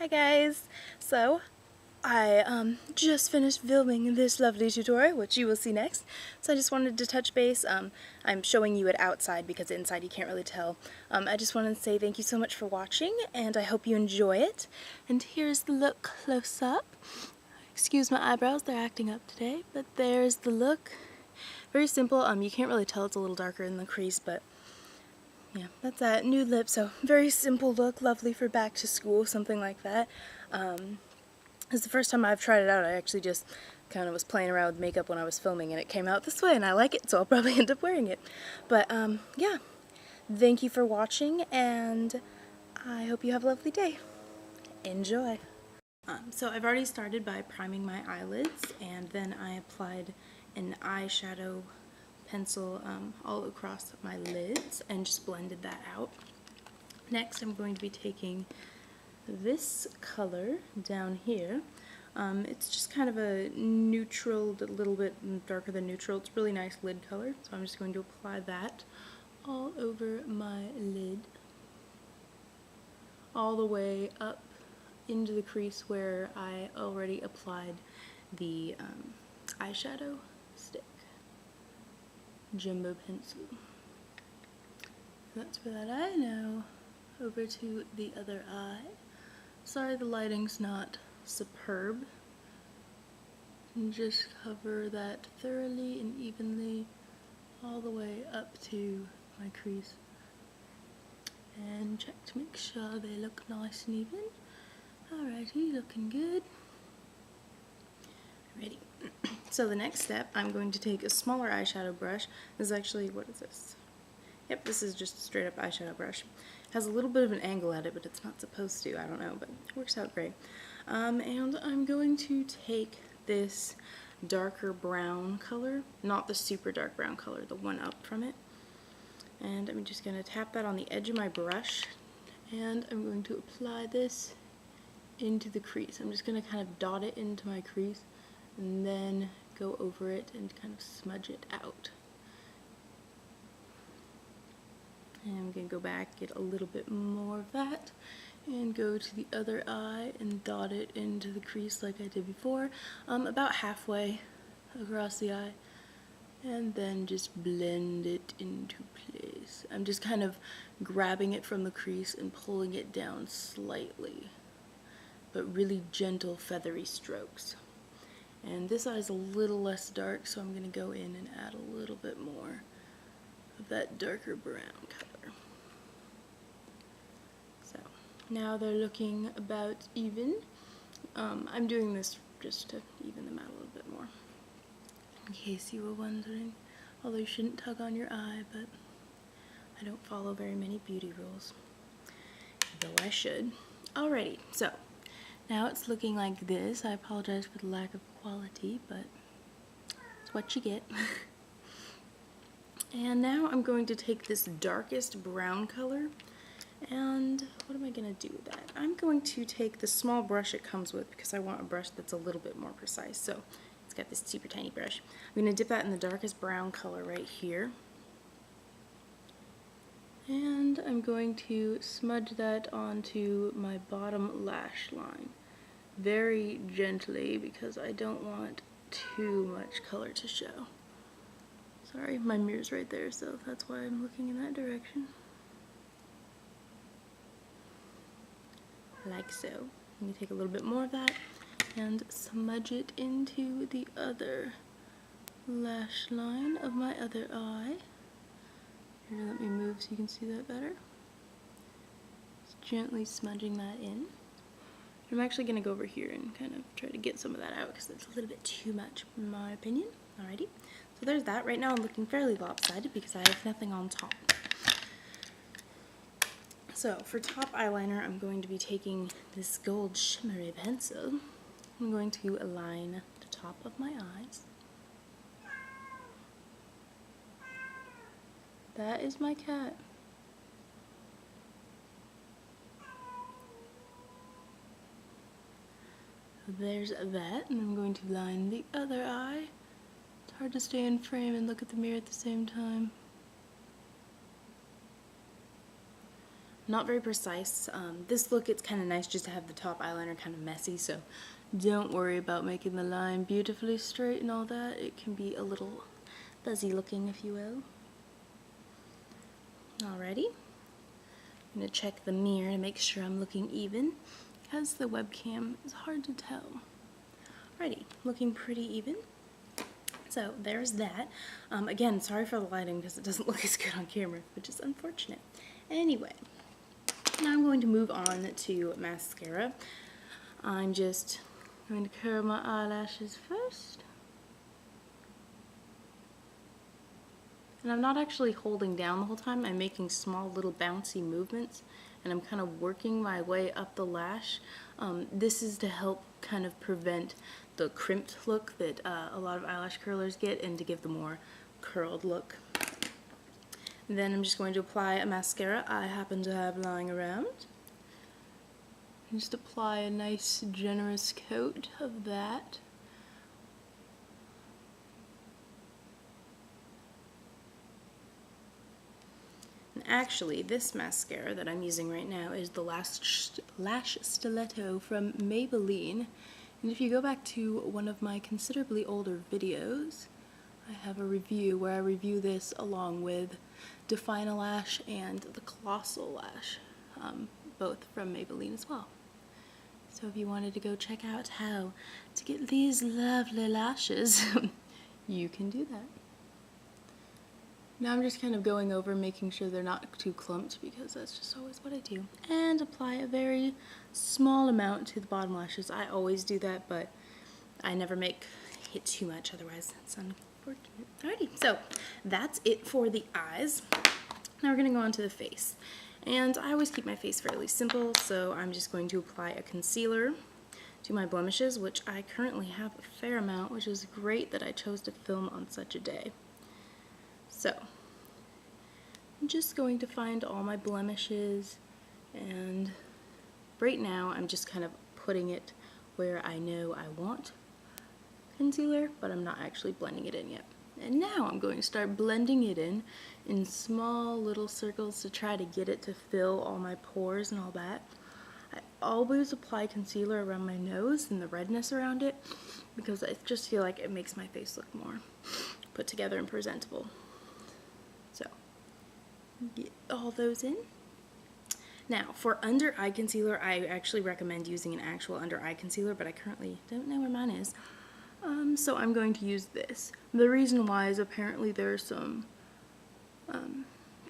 Hi guys! So, I just finished filming this lovely tutorial, which you will see next. So I just wanted to touch base. I'm showing you it outside because inside you can't really tell. I just wanted to say thank you so much for watching, and I hope you enjoy it. And here's the look close up. Excuse my eyebrows, they're acting up today, but there's the look. Very simple. You can't really tell, it's a little darker in the crease, but yeah, that's that. Nude lip, so very simple look, lovely for back to school, something like that. This is the first time I've tried it out. I actually just kind of was playing around with makeup when I was filming, and it came out this way, and I like it, so I'll probably end up wearing it. But, yeah. Thank you for watching, and I hope you have a lovely day. Enjoy! So I've already started by priming my eyelids, and then I applied an eyeshadow pencil all across my lids and just blended that out. Next, I'm going to be taking this color down here. It's just kind of a neutral, a little bit darker than neutral. It's a really nice lid color, so I'm just going to apply that all over my lid, all the way up into the crease where I already applied the eyeshadow stick, jumbo pencil. That's for that eye. Now over to the other eye. Sorry the lighting's not superb. And just cover that thoroughly and evenly all the way up to my crease. And check to make sure they look nice and even. Alrighty, looking good. Ready. So the next step, I'm going to take a smaller eyeshadow brush. This is actually, what is this? Yep, this is just a straight up eyeshadow brush. It has a little bit of an angle at it, but it's not supposed to, I don't know, but it works out great. And I'm going to take this darker brown color, not the super dark brown color, the one up from it. And I'm just going to tap that on the edge of my brush, and I'm going to apply this into the crease. I'm just going to kind of dot it into my crease and then go over it and kind of smudge it out. And I'm going to go back, get a little bit more of that, and go to the other eye and dot it into the crease like I did before, about halfway across the eye, and then just blend it into place. I'm just kind of grabbing it from the crease and pulling it down slightly, but really gentle feathery strokes. And this eye is a little less dark, so I'm going to go in and add a little bit more of that darker brown color. So now they're looking about even. I'm doing this just to even them out a little bit more, in case you were wondering. Although you shouldn't tug on your eye, but I don't follow very many beauty rules, though I should. Alrighty, so now it's looking like this. I apologize for the lack of quality, but it's what you get. And now I'm going to take this darkest brown color, and what am I going to do with that? I'm going to take the small brush it comes with, because I want a brush that's a little bit more precise. So it's got this super tiny brush. I'm going to dip that in the darkest brown color right here. And I'm going to smudge that onto my bottom lash line very gently, because I don't want too much color to show. Sorry, my mirror's right there, so that's why I'm looking in that direction. Like so. I'm going to take a little bit more of that and smudge it into the other lash line of my other eye. Here, let me move so you can see that better. Just gently smudging that in. I'm actually going to go over here and kind of try to get some of that out, because it's a little bit too much in my opinion. Alrighty, so there's that. Right now I'm looking fairly lopsided because I have nothing on top. So for top eyeliner, I'm going to be taking this gold shimmery pencil. I'm going to align the top of my eyes. That is my cat. There's that, and I'm going to line the other eye. It's hard to stay in frame and look at the mirror at the same time. not very precise. This look, it's kind of nice just to have the top eyeliner kind of messy, so don't worry about making the line beautifully straight and all that. It can be a little fuzzy looking, if you will. Alrighty. I'm going to check the mirror to make sure I'm looking even, because the webcam is hard to tell. Alrighty, looking pretty even. So there's that. Again, sorry for the lighting because it doesn't look as good on camera, which is unfortunate. Anyway, now I'm going to move on to mascara. I'm just going to curl my eyelashes first. And I'm not actually holding down the whole time. I'm making small little bouncy movements, and I'm kind of working my way up the lash. This is to help kind of prevent the crimped look that a lot of eyelash curlers get, and to give the more curled look. Then I'm just going to apply a mascara I happen to have lying around. And just apply a nice generous coat of that. Actually, this mascara that I'm using right now is the Lash Stiletto from Maybelline. And if you go back to one of my considerably older videos, I have a review where I review this along with Define a Lash and the Colossal Lash, both from Maybelline as well. So if you wanted to go check out how to get these lovely lashes, you can do that. Now I'm just kind of going over making sure they're not too clumped, because that's just always what I do. And apply a very small amount to the bottom lashes. I always do that, but I never make it too much, otherwise it's unfortunate. Alrighty, so that's it for the eyes. Now we're going to go on to the face. And I always keep my face fairly simple, so I'm just going to apply a concealer to my blemishes, which I currently have a fair amount, which is great that I chose to film on such a day. So, I'm just going to find all my blemishes, and right now I'm just kind of putting it where I know I want concealer, but I'm not actually blending it in yet. And now I'm going to start blending it in small little circles to try to get it to fill all my pores and all that. I always apply concealer around my nose and the redness around it, because I just feel like it makes my face look more put together and presentable. So, get all those in. Now, for under eye concealer, I actually recommend using an actual under eye concealer, but I currently don't know where mine is. So I'm going to use this. The reason why is apparently there are some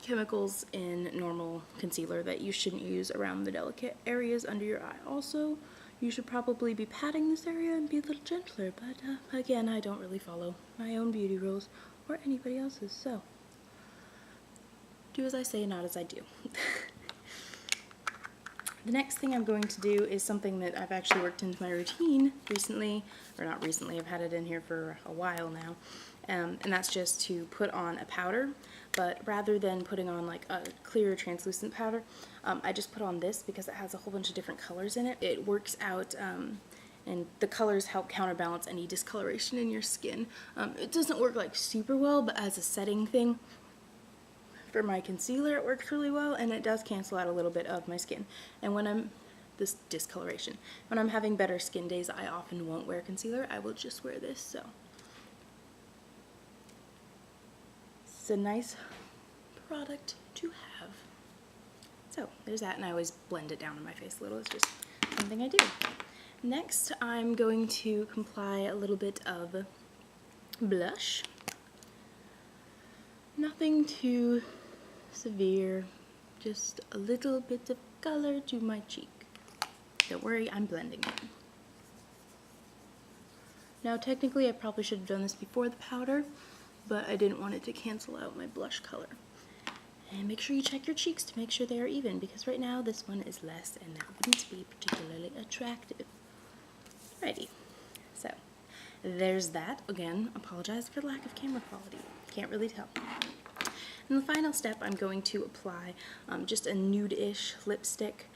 chemicals in normal concealer that you shouldn't use around the delicate areas under your eye. Also, you should probably be patting this area and be a little gentler, but again, I don't really follow my own beauty rules or anybody else's, so do as I say, not as I do. The next thing I'm going to do is something that I've actually worked into my routine recently, or not recently, I've had it in here for a while now, and that's just to put on a powder, but rather than putting on like a clear translucent powder, I just put on this because it has a whole bunch of different colors in it. It works out, and the colors help counterbalance any discoloration in your skin. It doesn't work like super well, but as a setting thing, for my concealer it works really well, and it does cancel out a little bit of my skin. And when I'm this discoloration, when I'm having better skin days, I often won't wear concealer. I will just wear this. So it's a nice product to have. So there's that, and I always blend it down on my face a little. It's just something I do. Next, I'm going to apply a little bit of blush. Nothing too severe, just a little bit of color to my cheek. Don't worry, I'm blending it. Now technically I probably should have done this before the powder, but I didn't want it to cancel out my blush color. And make sure you check your cheeks to make sure they are even, because right now this one is less and that wouldn't be particularly attractive. Alrighty, so there's that. Again, apologize for the lack of camera quality. Can't really tell. And the final step, I'm going to apply just a nude-ish lipstick.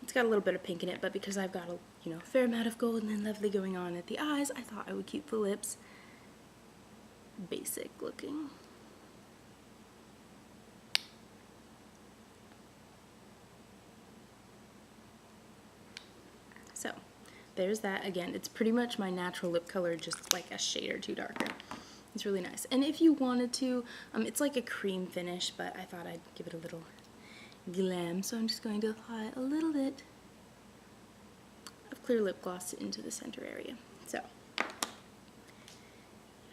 It's got a little bit of pink in it, but because I've got a fair amount of golden and lovely going on at the eyes, I thought I would keep the lips basic looking. So there's that. Again, it's pretty much my natural lip color, just like a shade or two darker. It's really nice. And if you wanted to, it's like a cream finish, but I thought I'd give it a little glam. So I'm just going to apply a little bit of clear lip gloss into the center area. So,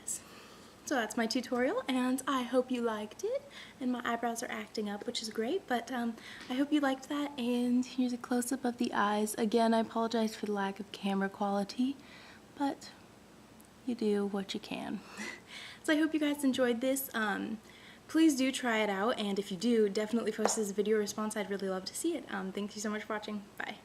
yes. So that's my tutorial, and I hope you liked it. And my eyebrows are acting up, which is great, but I hope you liked that. And here's a close-up of the eyes. Again, I apologize for the lack of camera quality, but you do what you can. So I hope you guys enjoyed this. Please do try it out, and if you do, definitely post this video response. I'd really love to see it. Thank you so much for watching. Bye.